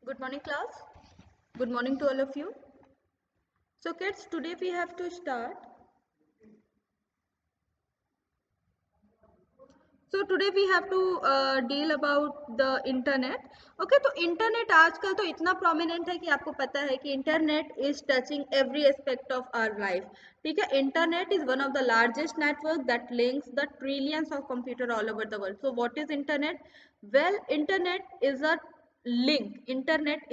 Good morning, class. Good morning to all of you. So, kids, today we have to start. So today we have to deal about the internet. Okay, तो internet आजकल तो इतना prominent है कि आपको पता है कि internet is touching every aspect of our life. ठीक है, internet is one of the largest network that links the trillions of computer all over the world. So what is internet? Well, internet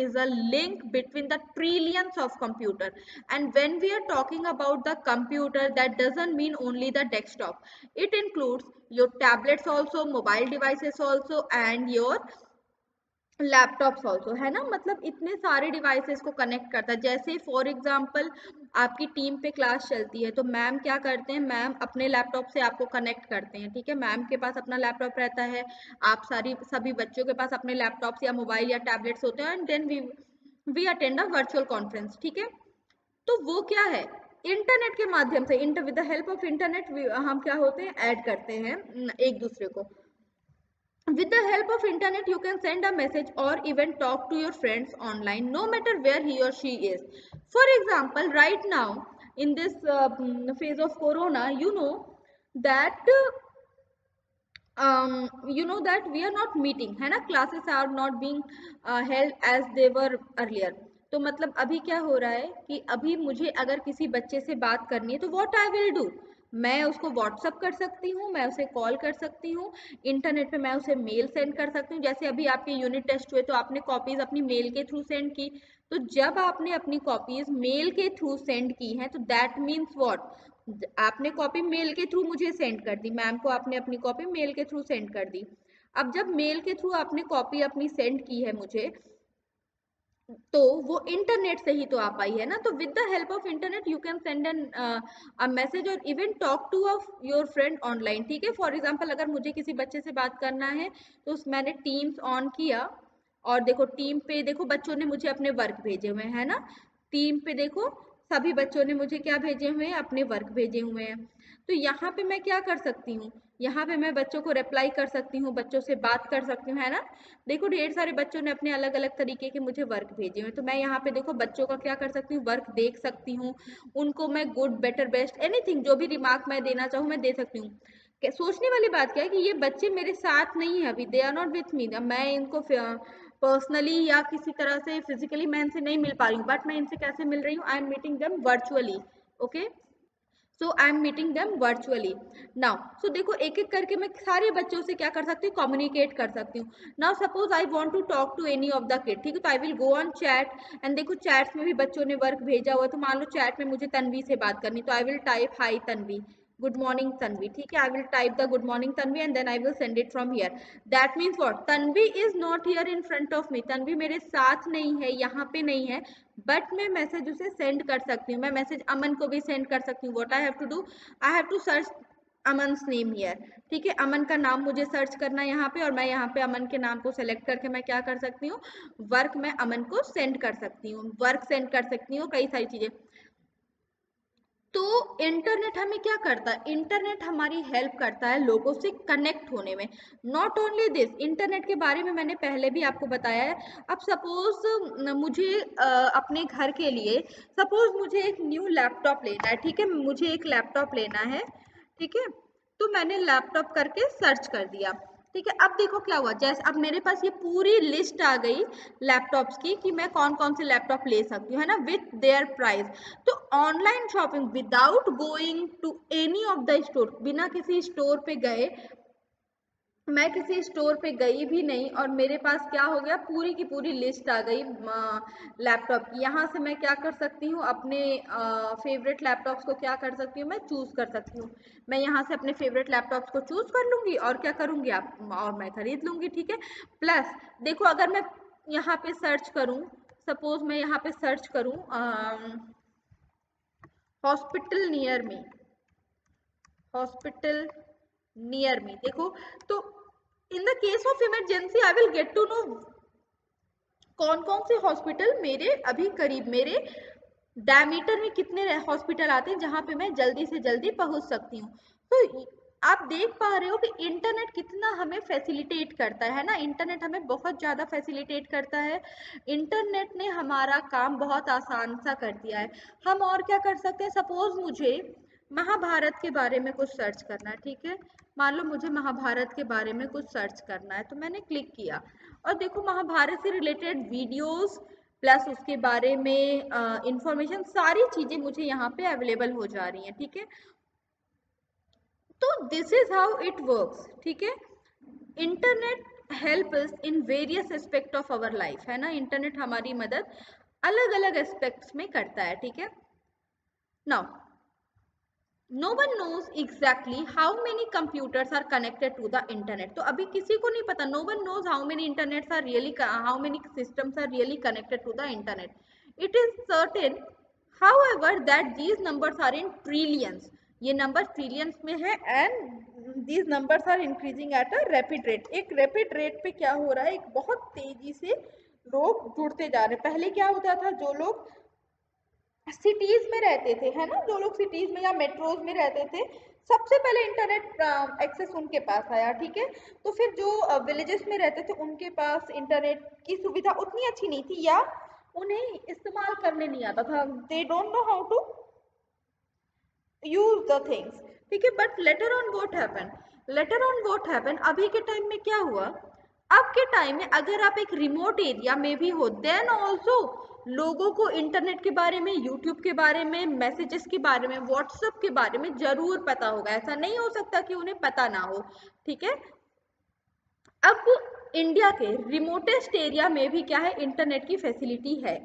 is a link between the trillions of computer. And when we are talking about the computer, that doesn't mean only the desktop. It includes your tablets also, mobile devices also, and your laptops also, है ना. मतलब इतने सारे devices को connect करता है. जैसे for example आपकी टीम पे क्लास चलती है तो मैम क्या करते हैं, मैम अपने लैपटॉप से आपको कनेक्ट करते हैं. ठीक है, मैम के पास अपना लैपटॉप रहता है, आप सभी बच्चों के पास अपने लैपटॉप्स या मोबाइल या टैबलेट्स होते हैं, and then we attend a virtual conference. ठीक है, तो वो क्या है, इंटरनेट के माध्यम से with the help of internet हम क्या होते हैं, ऐड करते हैं एक दूसरे को. With the help of internet, you can send a message or even talk to your friends online, no matter where he or she is. For example, right now in this phase of Corona, that we are not meeting, है ना. Classes are not being held as they were earlier. तो मतलब अभी क्या हो रहा है कि अभी मुझे अगर किसी बच्चे से बात करनी है तो what I will do, मैं उसको व्हाट्सअप कर सकती हूँ, मैं उसे कॉल कर सकती हूँ, इंटरनेट पे मैं उसे मेल सेंड कर सकती हूँ. जैसे अभी आपके यूनिट टेस्ट हुए तो आपने कॉपीज अपनी मेल के थ्रू सेंड की. तो जब आपने अपनी कॉपीज मेल के थ्रू सेंड की हैं तो दैट मीन्स व्हाट, आपने कॉपी मेल के थ्रू मुझे सेंड कर दी, मैम को आपने अपनी कॉपी मेल के थ्रू सेंड कर दी. अब जब मेल के थ्रू आपने कॉपी अपनी सेंड की है मुझे, तो वो इंटरनेट से ही तो आ पाई है ना. तो with the help of internet you can send an a message और even talk to of your friend online. ठीक है, फॉर एग्जांपल अगर मुझे किसी बच्चे से बात करना है तो मैंने टीम्स ऑन किया और देखो टीम पे देखो बच्चों ने मुझे अपने वर्क भेजे हुए हैं, है ना. टीम पे देखो सभी बच्चों ने मुझे क्या भेजे हुए हैं, अपने वर्क भेजे हुए हैं. तो यहाँ पे मैं क्या कर सकती हूँ, यहाँ पे मैं बच्चों को रिप्लाई कर सकती हूँ, बच्चों से बात कर सकती हूँ, है ना. देखो ढेर सारे बच्चों ने अपने अलग अलग तरीके के मुझे वर्क भेजे हुए, तो मैं यहाँ पे देखो बच्चों का क्या कर सकती हूँ, वर्क देख सकती हूँ, उनको मैं गुड बेटर बेस्ट एनीथिंग जो भी रिमार्क मैं देना चाहूँ मैं दे सकती हूँ. सोचने वाली बात क्या है कि ये बच्चे मेरे साथ नहीं है अभी, they are not with me. मैं इनको पर्सनली या किसी तरह से फिजिकली मैं इनसे नहीं मिल पा रही हूँ, बट मैं इनसे कैसे मिल रही हूँ, I am meeting them virtually. Okay, so I am meeting them virtually now. So देखो एक एक करके मैं सारे बच्चों से क्या कर सकती हूँ, कम्युनिकेट कर सकती हूँ. Now suppose I want to talk to any of the kid. ठीक है, तो I will go on chat and देखो चैट्स में भी बच्चों ने वर्क भेजा हुआ है. तो मान लो चैट में मुझे तन्वी से बात करनी, तो I will type hi Tanvi, good morning Tanvi. ठीक है, I will type the good morning Tanvi and then I will send it from here. That means what, Tanvi is not here in front of me, Tanvi मेरे साथ नहीं है, यहाँ पे नहीं है, बट मैं मैसेज उसे सेंड कर सकती हूँ. मैं मैसेज अमन को भी सेंड कर सकती हूँ. What I have to do, I have to search Aman name here. ठीक है, अमन का नाम मुझे सर्च करना है यहाँ पे, और मैं यहाँ पे अमन के नाम को सेलेक्ट करके मैं क्या कर सकती हूँ, वर्क मैं अमन को सेंड कर सकती हूँ, वर्क सेंड कर सकती हूँ, कई सारी चीजें. तो इंटरनेट हमें क्या करता है, इंटरनेट हमारी हेल्प करता है लोगों से कनेक्ट होने में. नॉट ओनली दिस, इंटरनेट के बारे में मैंने पहले भी आपको बताया है. अब सपोज मुझे अपने घर के लिए सपोज मुझे एक न्यू लैपटॉप लेना है. ठीक है, मुझे एक लैपटॉप लेना है. ठीक है, तो मैंने लैपटॉप करके सर्च कर दिया. ठीक है, अब देखो क्या हुआ, जैसे अब मेरे पास ये पूरी लिस्ट आ गई लैपटॉप्स की कि मैं कौन कौन से लैपटॉप ले सकती हूँ, है ना, विथ देयर प्राइस. तो online shopping without going to any of the store, बिना किसी स्टोर पे गए, मैं किसी स्टोर पे गई भी नहीं और मेरे पास क्या हो गया, पूरी की पूरी लिस्ट आ गई लैपटॉप की. यहाँ से मैं क्या कर सकती हूँ, अपने फेवरेट लैपटॉप्स को क्या कर सकती हूँ, मैं चूज कर सकती हूँ. मैं यहाँ से अपने फेवरेट लैपटॉप्स को चूज कर लूंगी और क्या करूंगी आप, और मैं खरीद लूंगी. ठीक है, प्लस देखो अगर मैं यहाँ पे सर्च करूँ, सपोज मैं यहाँ पे सर्च करूँ hospital near me, hospital near me, देखो तो in the case of emergency I will get to know कौन कौन से हॉस्पिटल मेरे अभी करीब, मेरे डायमीटर में कितने हॉस्पिटल आते हैं जहां पे मैं जल्दी से जल्दी पहुंच सकती हूँ. तो आप देख पा रहे हो कि इंटरनेट कितना हमें फैसिलिटेट करता है ना, इंटरनेट हमें बहुत ज़्यादा फैसिलिटेट करता है। इंटरनेट ने हमारा काम बहुत आसान सा कर दिया है। हम और क्या कर सकते हैं, सपोज मुझे महाभारत के बारे में कुछ सर्च करना है, ठीक है, मान लो मुझे महाभारत के बारे में कुछ सर्च करना है, तो मैंने क्लिक किया और देखो महाभारत से रिलेटेड वीडियोस प्लस उसके बारे में इंफॉर्मेशन, सारी चीज़ें मुझे यहाँ पे अवेलेबल हो जा रही हैं, ठीक है। तो this is how it works, ठीक है। Internet help us in various aspect of our life, है ना, इंटरनेट हमारी मदद अलग अलग एस्पेक्ट्स में करता है, ठीक है। Now no one knows exactly how many computers are connected to the internet. तो अभी किसी को नहीं पता, no one knows how many internets are really, how many systems are really connected to the internet. It is certain however that these numbers are in trillions, ये number trillions में है, and these numbers are increasing at a rapid rate। एक rapid rate पे क्या हो रहा है, एक बहुत तेजी से लोग जुड़ते जा रहे हैं। पहले क्या होता था, जो लोग सिटीज में रहते थे, है ना, जो लोग सिटीज में या मेट्रोज में रहते थे, सबसे पहले इंटरनेट एक्सेस उनके पास आया, ठीक है। तो फिर जो विलेजेस में रहते थे उनके पास इंटरनेट की सुविधा उतनी अच्छी नहीं थी, या उन्हें इस्तेमाल करने नहीं आता था, they don't know how to use the things, ठीक है। But later on what happen, later on what happen, अभी के टाइम में क्या हुआ, अब के टाइम में अगर आप एक रिमोट एरिया में भी हो, देन ऑल्सो लोगों को इंटरनेट के बारे में, यूट्यूब के बारे में, मैसेजेस के बारे में, व्हाट्सएप के बारे में जरूर पता होगा। ऐसा नहीं हो सकता कि उन्हें पता ना हो, ठीक है। अब इंडिया के रिमोटेस्ट एरिया में भी क्या है, इंटरनेट की फैसिलिटी है,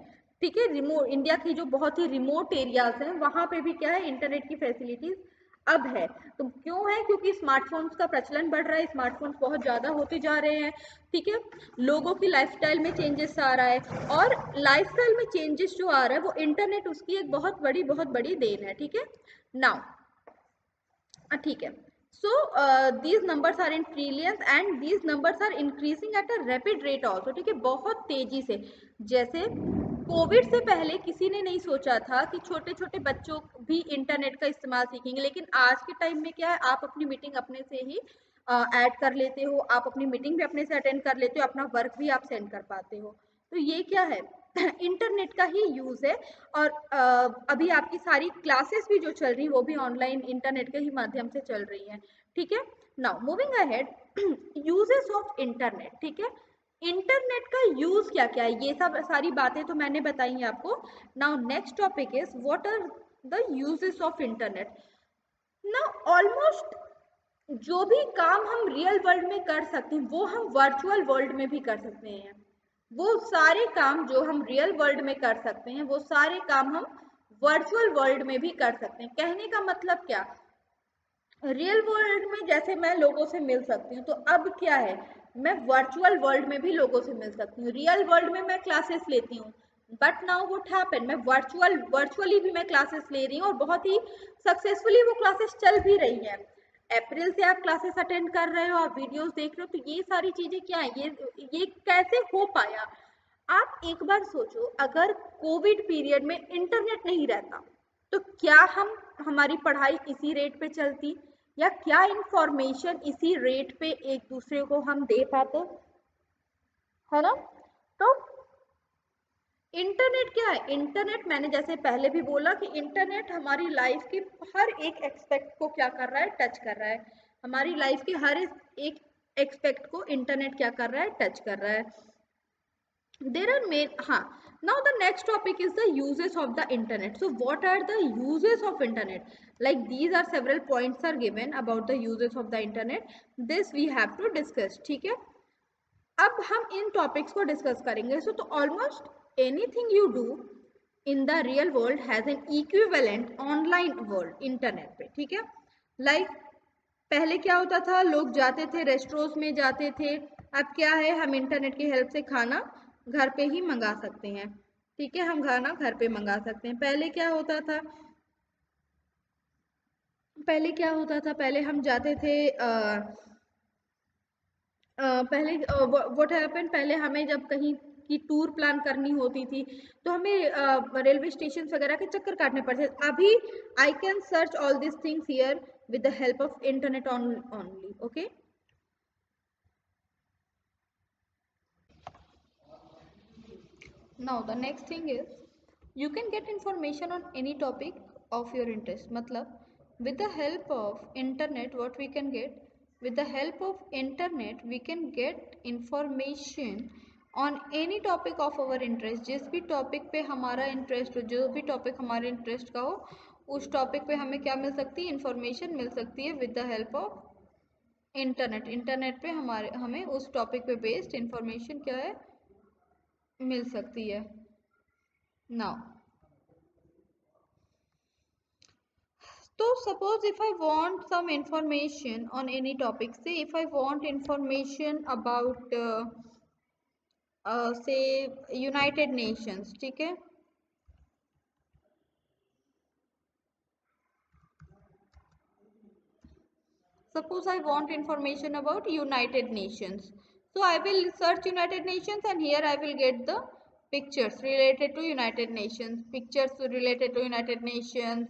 ठीक है। रिमोट इंडिया की जो बहुत ही रिमोट एरियाज हैं वहां पे भी क्या है, इंटरनेट की फैसिलिटीज अब है। तो क्यों है, क्योंकि स्मार्टफोन्स का प्रचलन बढ़ रहा है, स्मार्टफोन्स बहुत ज़्यादा होते जा रहे हैं, ठीक है। लोगों की लाइफस्टाइल में चेंजेस आ रहा है, और लाइफस्टाइल में चेंजेस जो आ रहा है वो इंटरनेट उसकी एक बहुत बड़ी देन है, ठीक है। नाउ ठीक है, so these numbers are in trillions and these numbers are increasing at a rapid rate also, ठीक है, बहुत तेजी से। जैसे कोविड से पहले किसी ने नहीं सोचा था कि छोटे छोटे बच्चों भी इंटरनेट का इस्तेमाल सीखेंगे, लेकिन आज के टाइम में क्या है, आप अपनी मीटिंग अपने से ही ऐड कर लेते हो, आप अपनी मीटिंग भी अपने से अटेंड कर लेते हो, अपना वर्क भी आप सेंड कर पाते हो। तो ये क्या है, इंटरनेट का ही यूज है। और अभी आपकी सारी क्लासेस भी जो चल रही है वो भी ऑनलाइन इंटरनेट के ही माध्यम से चल रही हैं, ठीक है। Now moving ahead, uses of internet, ठीक है। इंटरनेट का यूज क्या क्या है, ये सब सारी बातें तो मैंने बताई हैं आपको। Now next topic is what are the uses of internet. Now almost जो भी काम हम रियल वर्ल्ड में कर सकते हैं वो हम वर्चुअल वर्ल्ड में भी कर सकते हैं। वो सारे काम जो हम रियल वर्ल्ड में कर सकते हैं वो सारे काम हम वर्चुअल वर्ल्ड में भी कर सकते हैं। कहने का मतलब क्या, रियल वर्ल्ड में जैसे मैं लोगों से मिल सकती हूँ, तो अब क्या है, मैं वर्चुअल वर्ल्ड में भी लोगों से मिल सकती हूँ। रियल वर्ल्ड में मैं क्लासेस लेती हूँ, बट नाउ व्हाट हैपन, मैं वर्चुअली भी मैं क्लासेस ले रही हूँ, और बहुत ही सक्सेसफुली वो क्लासेस चल भी रही हैं। अप्रैल से आप क्लासेस अटेंड कर रहे हो, आप वीडियोस देख रहे हो, तो ये सारी चीजें क्या है, ये कैसे हो पाया। आप एक बार सोचो, अगर कोविड पीरियड में इंटरनेट नहीं रहता तो क्या हमारी पढ़ाई इसी रेट पे चलती, या क्या इंफॉर्मेशन इसी रेट पे एक दूसरे को हम दे पाते, है ना। तो इंटरनेट क्या है, इंटरनेट मैंने जैसे पहले भी बोला कि इंटरनेट हमारी लाइफ के हर एक एक्सपेक्ट को क्या कर रहा है, टच कर रहा है। हमारी लाइफ के हर एक एक्सपेक्ट को इंटरनेट क्या कर रहा है, टच कर रहा है। There are main, now the next topic is the uses of the internet. So what are the uses of internet, like these are several points are given about the uses of the internet, this we have to discuss, ठीक है। अब हम इन topics को discuss करेंगे। सो तो almost anything you do in the real world has an equivalent online world, internet पे, ठीक है। लाइक पहले क्या होता था, लोग जाते थे रेस्टोरेंट्स में जाते थे, अब क्या है, हम इंटरनेट की हेल्प से खाना घर पे ही मंगा सकते हैं, ठीक है, हम खाना घर पे मंगा सकते हैं। पहले क्या होता था, पहले हम जाते थे पहले व्हाट हैपन, पहले हमें जब कहीं की टूर प्लान करनी होती थी तो हमें रेलवे स्टेशन वगैरह के चक्कर काटने पड़ते थे। अभी I can search all this things here with the help of internet only. Okay. Now the next thing is you can get information on any topic of your interest. Matlab, with the help of internet, what we can get? With the help of internet, we can get information on any topic of our interest. जिस भी topic पे हमारा interest हो, जो भी topic हमारे interest का हो, उस टॉपिक पे हमें क्या मिल सकती है? इंफॉर्मेशन मिल सकती है with the help of internet. Internet पे हमें उस टॉपिक पे बेस्ड इंफॉर्मेशन क्या है? मिल सकती है. Now, so suppose if I want some information on any topic, say if I want information about say United Nations, ठीक है. Suppose I want information about United Nations. So I will search United Nations and here I will get the pictures related to United Nations, pictures related to United Nations,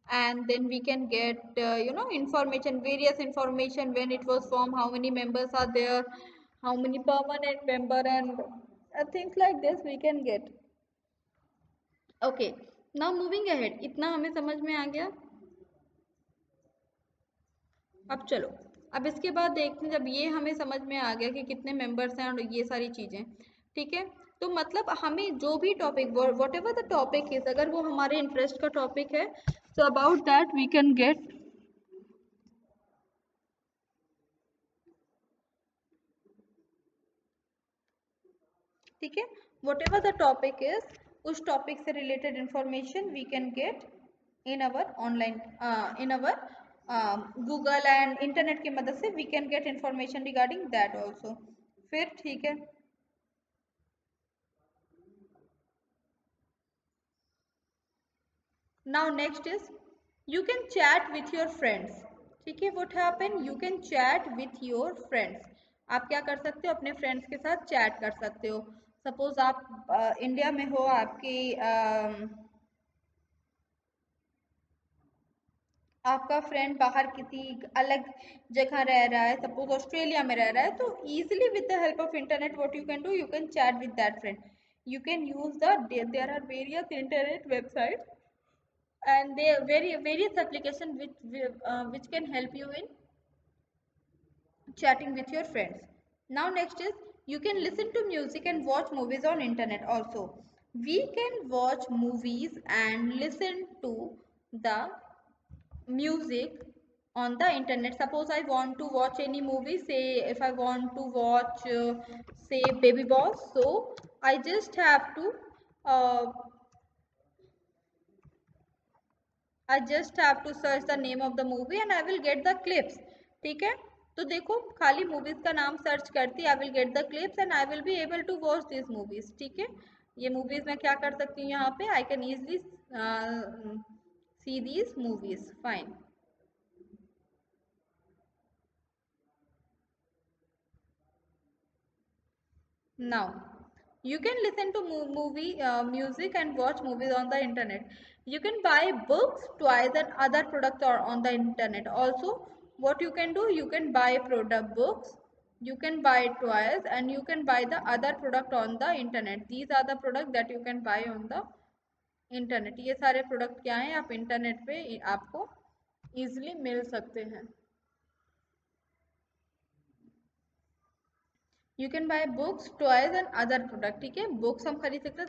and then we can get information, various information, when it was formed, how many members are there, how many permanent member, and things like this we can get. Okay, now moving ahead. इतना हमें समझ में आ गया. अब चलो, अब इसके बाद देखते हैं, जब ये हमें समझ में आ गया कि कितने मेंबर्स हैं और ये सारी चीज़ें, ठीक है. तो मतलब हमें जो भी topic, whatever the topic is, अगर वो हमारे इंटरेस्ट का टॉपिक है, so about that we can get, ठीक है, whatever the topic is, उस टॉपिक से related information we can get in our online, in our Google and internet की मदद से we can get information regarding that also. फिर ठीक है. Now next is you can chat with your friends. ठीक है, what happen? You can chat with your friends. आप क्या कर सकते हो? अपने फ्रेंड्स के साथ चैट कर सकते हो. सपोज आप इंडिया में हो, आपकी आपका फ्रेंड बाहर किसी अलग जगह रह रहा है, सपोज ऑस्ट्रेलिया में रह रहा है, तो easily with the help of internet what you can do, you can chat with that friend. You can use there are various internet websites and there are various applications which can help you in chatting with your friends. Now next is you can listen to music and watch movies on internet also. We can watch movies and listen to the music on the internet. Suppose I want to watch any movie, say if I want to watch say Baby Boss, so I just have to uh, search the name of the movie and I will get the clips. ठीक है, तो देखो खाली movies का नाम search करती, I will get the clips and I will be able to watch this movies. ठीक है, ये मूवीज मैं क्या कर सकती हूँ यहाँ पे, I can easily see these movies. Fine. Now you can listen to movie music and watch movies on the internet. You can buy books, toys and other products on the internet also. What you can do, you can buy product books, you can buy toys and you can buy the other product on the internet. These are the products that you can buy on the internet. ये सारे product क्या हैं, आप internet पे आपको easily मिल सकते हैं. You can buy books, toys and other product. ठीक है, बुक्स हम खरीद सकते हैं.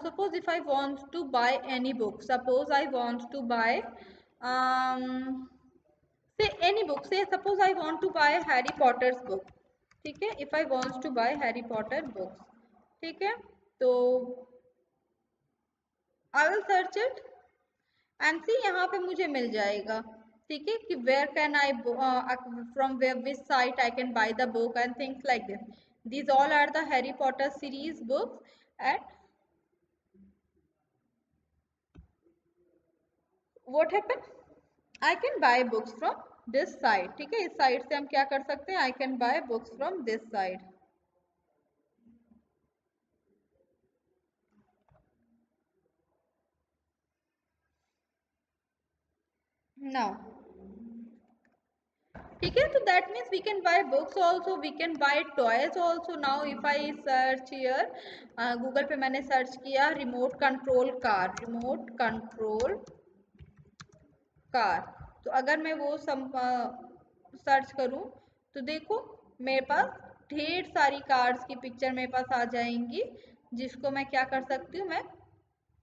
Suppose if I want to buy any book, suppose I want to buy say any book, say suppose I want to buy Harry Potter's book. ठीक है, if I want to buy Harry Potter books, ठीक है, तो I will search it and see यहाँ पे मुझे मिल जाएगा. ठीक है, कि where can I from where which site I can buy the book and things like this. These all are the Harry Potter series books and what happened, I can buy books from this site. ठीक है, इस site से हम क्या कर सकते हैं, I can buy books from this site. Now ठीक है, तो that means we can buy books also, we can buy toys also. Now if I search here, Google पे मैंने सर्च किया remote control car, remote control car. तो अगर मैं वो सर्च करूं तो देखो मेरे पास ढेर सारी कार्स की पिक्चर मेरे पास आ जाएंगी, जिसको मैं क्या कर सकती हूँ, मैं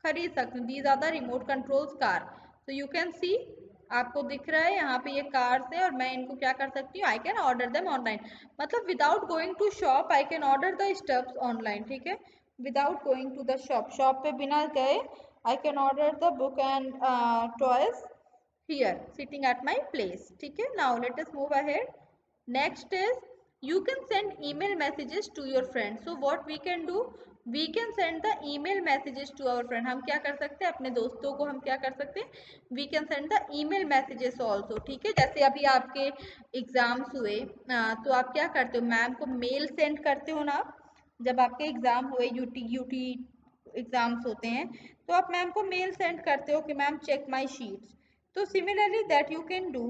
खरीद सकती हूँ. These are the remote controls car. तो यू कैन सी, आपको दिख रहा है यहाँ पे ये कार्स है और मैं इनको क्या कर सकती हूँ, I can order them online. मतलब without going to shop I can order the stuffs online. ठीक है, without going to the shop, shop पे बिना गए I can order the book and toys here sitting at my place. ठीक है, now let us move ahead. Next is you can send email messages to your friends. So what we can do, we can send the email messages to our friend. हम क्या कर सकते हैं, अपने दोस्तों को हम क्या कर सकते हैं, we can send the email messages also. ठीक है, जैसे अभी आपके एग्जाम्स हुए, तो आप क्या करते हो, मैम को मेल सेंड करते हो ना. जब आपके एग्जाम हुए, यूटी एग्जाम्स होते हैं, तो आप मैम को मेल सेंड करते हो कि ma'am check my sheets. So similarly that you can do,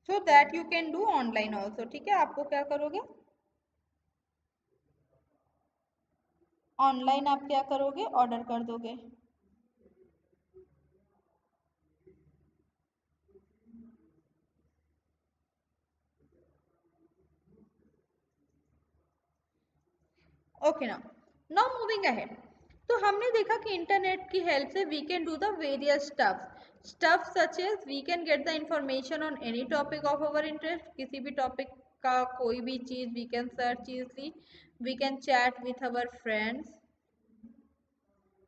so that you can do online also. ठीक है, आपको क्या करोगे, ऑनलाइन आप क्या करोगे, ऑर्डर कर दोगे. Okay now moving ahead. तो हमने देखा कि इंटरनेट की हेल्प से we can do the various stuff such as we can get the information on any topic of our interest. किसी भी टॉपिक का कोई भी चीज we can search easily. We can chat with our friends.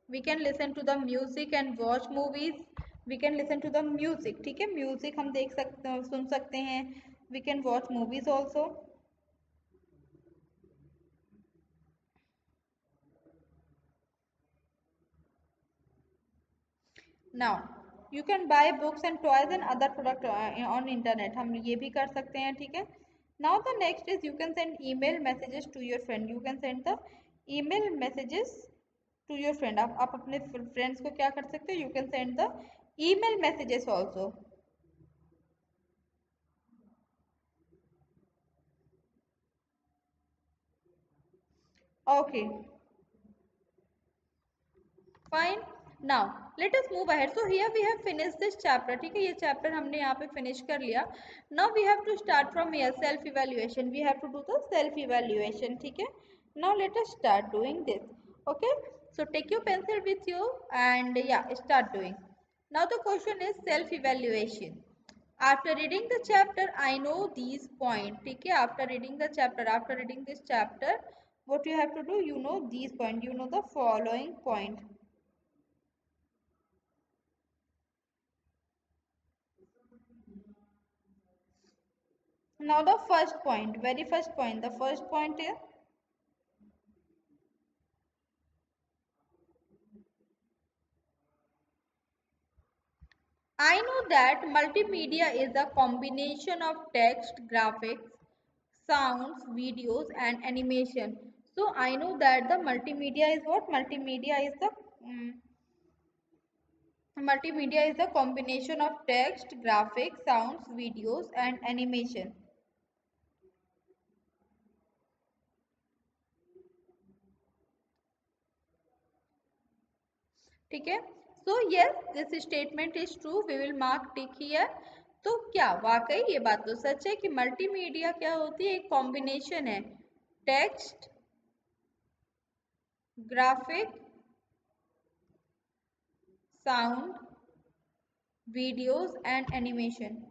We can listen to the music and watch movies. We can listen to the music. ठीक है, music हम देख सकते हैं, सुन सकते हैं. We can watch movies also. Now you can buy books and toys and other product on internet. हम ये भी कर सकते हैं. ठीक है, now the next is you can send email messages to your friend. You can send the email messages to your friend. आप अपने फ्रेंड्स को क्या कर सकते हो, you can send the email messages also. Okay, fine. Now let us move ahead. So here we have finish this chapter. ठीक है, ये चैप्टर हमने यहाँ पे फिनिश कर लिया. Now we have to start from here self evaluation. We have to do the self evaluation. ठीक है, now let us start doing this. Okay, so take your pencil with you and yeah, start doing. Now the question is self evaluation. After reading the chapter I know these points. ठीक है, after reading the chapter, after reading this chapter, what you have to do, you know these points, you know the following point. Now the first point, very first point, the first point is I know that multimedia is a combination of text, graphics, sounds, videos and animation. So I know that the multimedia is what? Mm, multimedia is the combination of text, graphics, sounds, videos and animation. ठीक है, so yes this statement is true, we will mark tick here. तो क्या वाकई ये बात तो सच है कि मल्टीमीडिया क्या होती है, एक कॉम्बिनेशन है text, graphic, sound, videos and animation.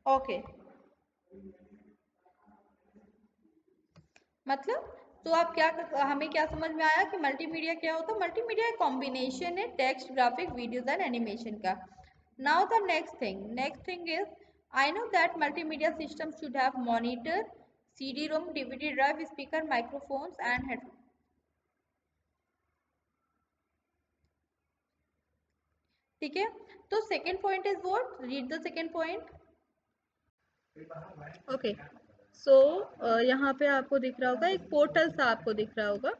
Okay, मतलब तो आप क्या, हमें क्या समझ में आया कि मल्टीमीडिया क्या होता है. मल्टीमीडिया एक कॉम्बिनेशन है text, graphic, videos and animation का. Now the next thing is I know that multimedia system should have monitor, CD ROM, DVD drive, speaker, microphones and headphone. ठीक है, तो second point is what, read the second point. Okay, so यहाँ पे आपको दिख रहा होगा एक पोर्टल सा आपको दिख रहा होगा,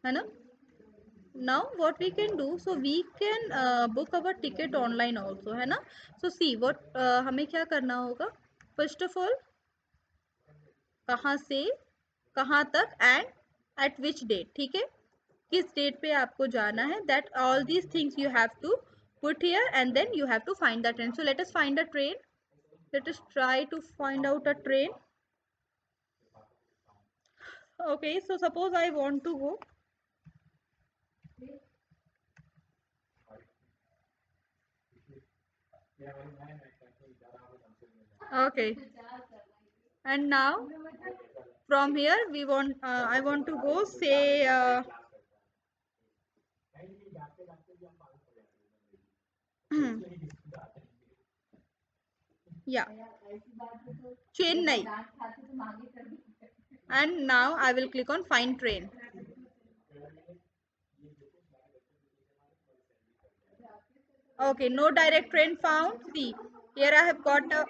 है ना। now what we can do, so we can book our ticket online also, है ना। so see what हमें क्या करना होगा, first of all कहाँ से कहाँ तक एंड एट विच डेट, ठीक है, किस डेट पे आपको जाना है, that all these things you have to put here and then you have to find the train. So let us find a train, let us try to find out a train. Okay, so suppose I want to go, okay, and now from here we want I want to go, say yeah, Chennai, and now I will click on find train. Okay, no direct train found. See, here I have got a,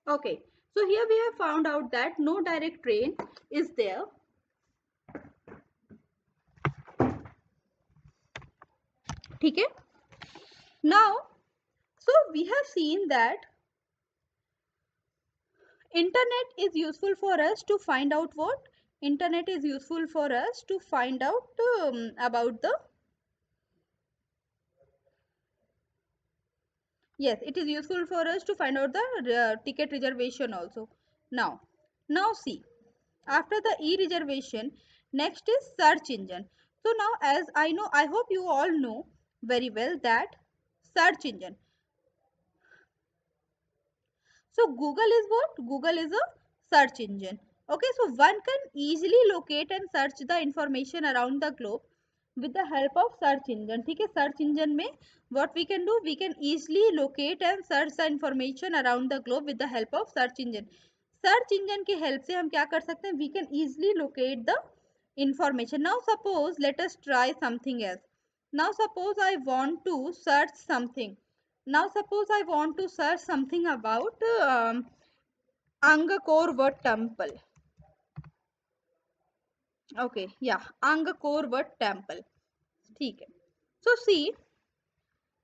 okay, so here we have found out that no direct train is there. ठीक है, now so we have seen that internet is useful for us to find out what, internet is useful for us to find out about the, yes, it is useful for us to find out the ticket reservation also. Now see, after the e-reservation, next is search engine. So now, as I know, I hope you all know very well that search engine, so Google is what, Google is a search engine. Okay, so one can easily locate and search the information around the globe with the help of search engine. ठीक है, search engine में what we can do, we can easily locate and search the information around the globe with the help of search engine. search engine की help से हम क्या कर सकते हैं, we can easily locate the information. Now suppose let us try something else. Now suppose I want to search something, now suppose I want to search something about Angkor Wat temple. Okay, yeah, Angkor Wat temple. ठीक है, so see,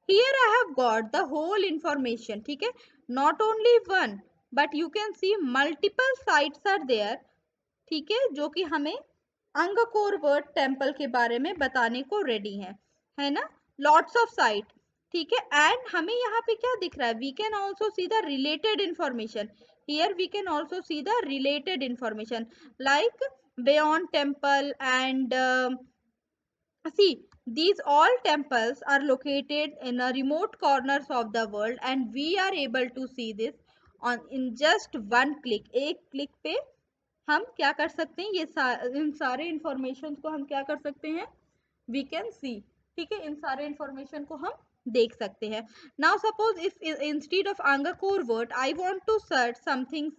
here I have got the whole information. ठीक है, not only one but you can see multiple sites are there. ठीक है, जो कि हमें Angkor वर्ट temple के बारे में बताने को रेडी है ना, लॉट्स ऑफ साइट। ठीक है, एंड हमें यहाँ पे क्या दिख रहा है, we can also see the related information, here we can also see the related information like beyond temple and see, these all temples are located in a remote corners of the world and we are able to see this on in just one click. एक click पे हम क्या कर सकते हैं, ये इन सारे information को हम क्या कर सकते हैं, वी कैन सी। ठीक है, इन सारे इंफॉर्मेशन को हम देख सकते हैं। Now suppose if instead of Angkor Wat I want to search something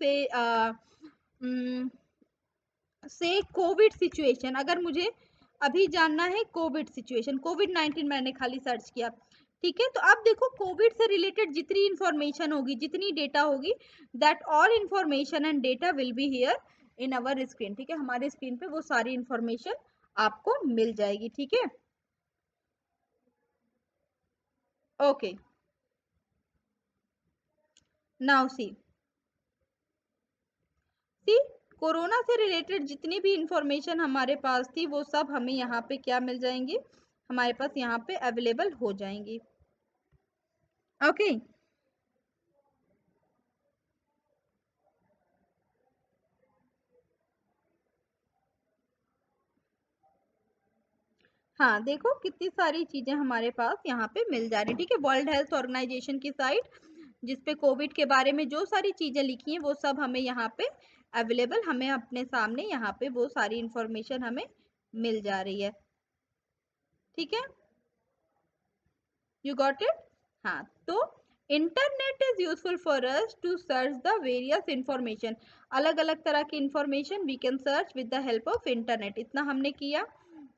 say covid situation, अगर मुझे अभी जानना है कोविड सिचुएशन, कोविड-19 मैंने खाली सर्च किया। ठीक है, तो अब देखो कोविड से रिलेटेड जितनी इंफॉर्मेशन होगी, जितनी डेटा होगी, that all information and data will be here in our screen. ठीक है, हमारे स्क्रीन पे वो सारी इंफॉर्मेशन आपको मिल जाएगी। ठीक है, ओके, नाउ सी कोरोना से रिलेटेड जितनी भी इंफॉर्मेशन हमारे पास थी वो सब हमें यहाँ पे क्या मिल जाएंगी, हमारे पास यहाँ पे अवेलेबल हो जाएंगी। ओके, हाँ देखो कितनी सारी चीजें हमारे पास यहाँ पे मिल जा रही है। ठीक है, वर्ल्ड हेल्थ ऑर्गेनाइजेशन की साइट जिसपे कोविड के बारे में जो सारी चीजें लिखी हैं वो सब हमें यहाँ पे अवेलेबल, हमें अपने सामने यहाँ पे वो सारी इंफॉर्मेशन हमें मिल जा रही है। ठीक है, यू गॉट इट। हाँ, तो internet is useful for us to search the various information, अलग अलग तरह की information we can search with the help of internet, इतना हमने किया।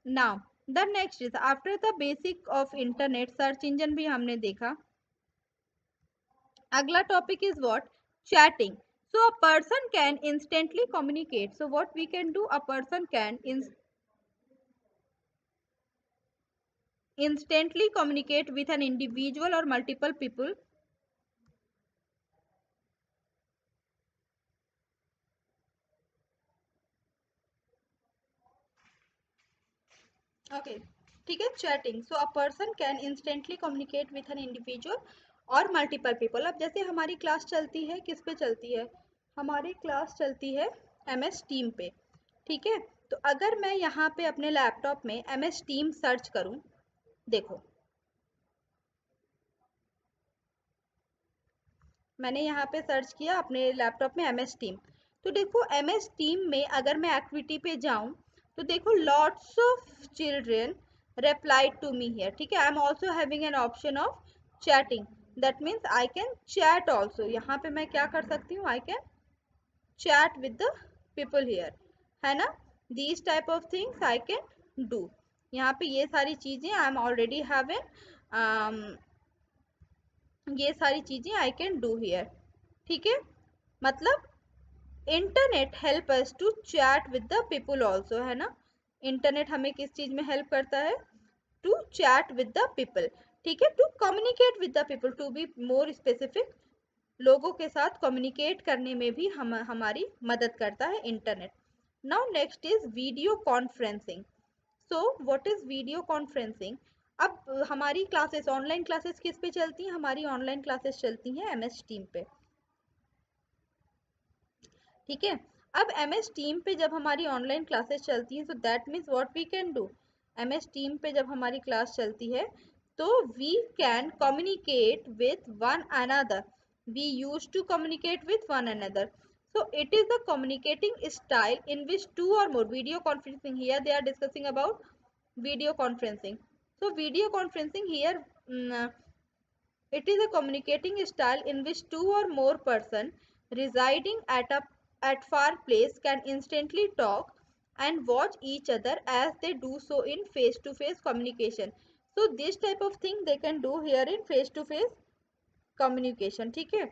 Now the next is after the basic of internet, search engine भी हमने देखा। अगला topic is what, chatting. So a person can instantly communicate, so what we can do, a person can instantly communicate with an individual or multiple people. Okay, ठीक है, chatting. So a person can instantly communicate with an individual और multiple people. अब जैसे हमारी class चलती है, किस पे चलती है, हमारी क्लास चलती है MS टीम पे, ठीक है। तो अगर मैं यहाँ पे अपने लैपटॉप में MS टीम सर्च करूँ, देखो मैंने यहाँ पे सर्च किया अपने लैपटॉप में MS टीम। तो देखो MS टीम में अगर मैं एक्टिविटी पे जाऊँ, तो देखो lots of children replied to me here, ठीक है। I am also having an option of chatting, that means I can chat also. यहाँ पे मैं क्या कर सकती हूँ, I can chat with the people here, है ना। these type of things I can do। यहाँ पे ये सारी चीजें आई एम ऑलरेडी हैविंग, ये सारी चीजें आई कैन डू हियर, ठीक है। मतलब internet help us to chat with the people also, है ना। इंटरनेट हमें किस चीज में हेल्प करता है, to chat with the people, ठीक है, to communicate with the people, to be more specific, लोगों के साथ कम्युनिकेट करने में भी हमारी मदद करता है internet. Now next is video conferencing. So what is video conferencing. अब हमारी क्लासेस, ऑनलाइन क्लासेस किस पे चलती हैं, हमारी ऑनलाइन क्लासेस चलती हैं MS टीम पे, ठीक है। अब MS टीम पे जब हमारी ऑनलाइन क्लासेस चलती हैं, तो that means what we can do, MS team पे जब हमारी क्लास चलती है, तो we can communicate with one another, we used to communicate with one another. So it is the communicating style in which two or more, video conferencing, here they are discussing about video conferencing. So video conferencing here, it is a communicating style in which two or more person residing at far place can instantly talk and watch each other as they do so in face to face communication. So this type of thing they can do here in face to face communication, ठीक है।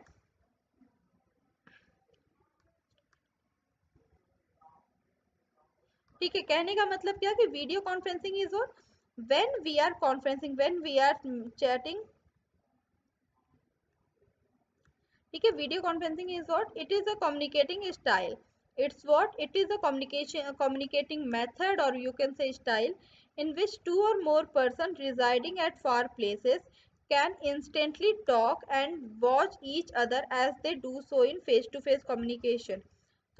ठीक है, कहने का मतलब क्या कि video conferencing is what, when we are conferencing, when we are chatting, ठीक है। Video conferencing is what, it is a communicating style, it's what, it is a communicating method और you can say style in which two or more person residing at far places can instantly talk and watch each other as they do so in face to face communication.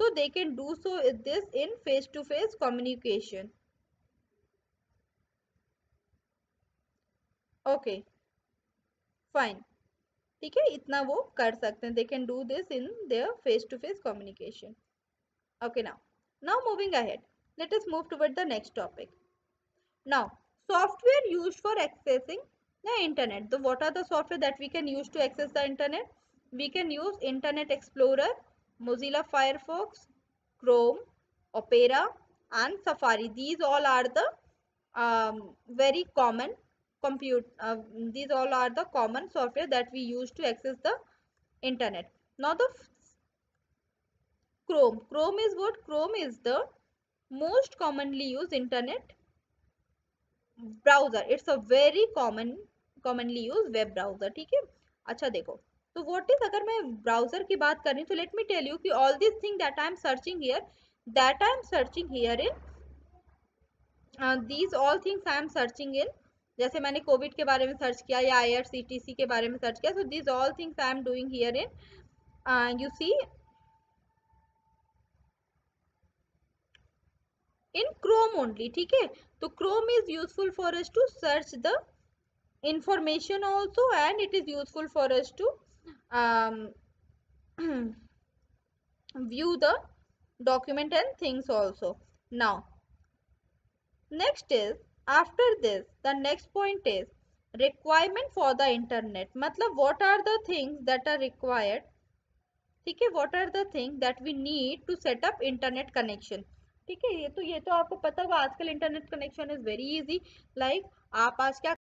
So they can do so this in face to face communication, okay, fine, ठीक है, इतना वो कर सकते हैं, they can do this in their face to face communication. Okay, now moving ahead, let us move toward the next topic. Now software used for accessing the internet, so what are the software that we can use to access the internet, we can use Internet Explorer, Mozilla Firefox, Chrome, Opera and Safari. These all are the very common compute these all are the common software that we use to access the internet. Now the Chrome is what, Chrome is the most commonly used internet browser, it's a very commonly used web browser, ठीक है। अच्छा देखो, तो what is, अगर मैं browser की बात करें, तो लेट मी टेल यू कि all this thing that I am searching here, that I am searching here in these all things I am searching in, जैसे मैंने कोविड के बारे में सर्च किया या IRCTC के बारे में सर्च किया, so these all things I am doing here in you see in Chrome only, ठीक है। तो Chrome is useful for us to search the information also and it is useful for us to um, view the document and things also. Now next is, after this the next point is requirement for the internet मतलब what are the things that are required, ठीक है, what are the thing that we need to set up internet connection. ठीक है, ये तो आपको पता होगा, आजकल internet connection is very easy. Like आप आज क्या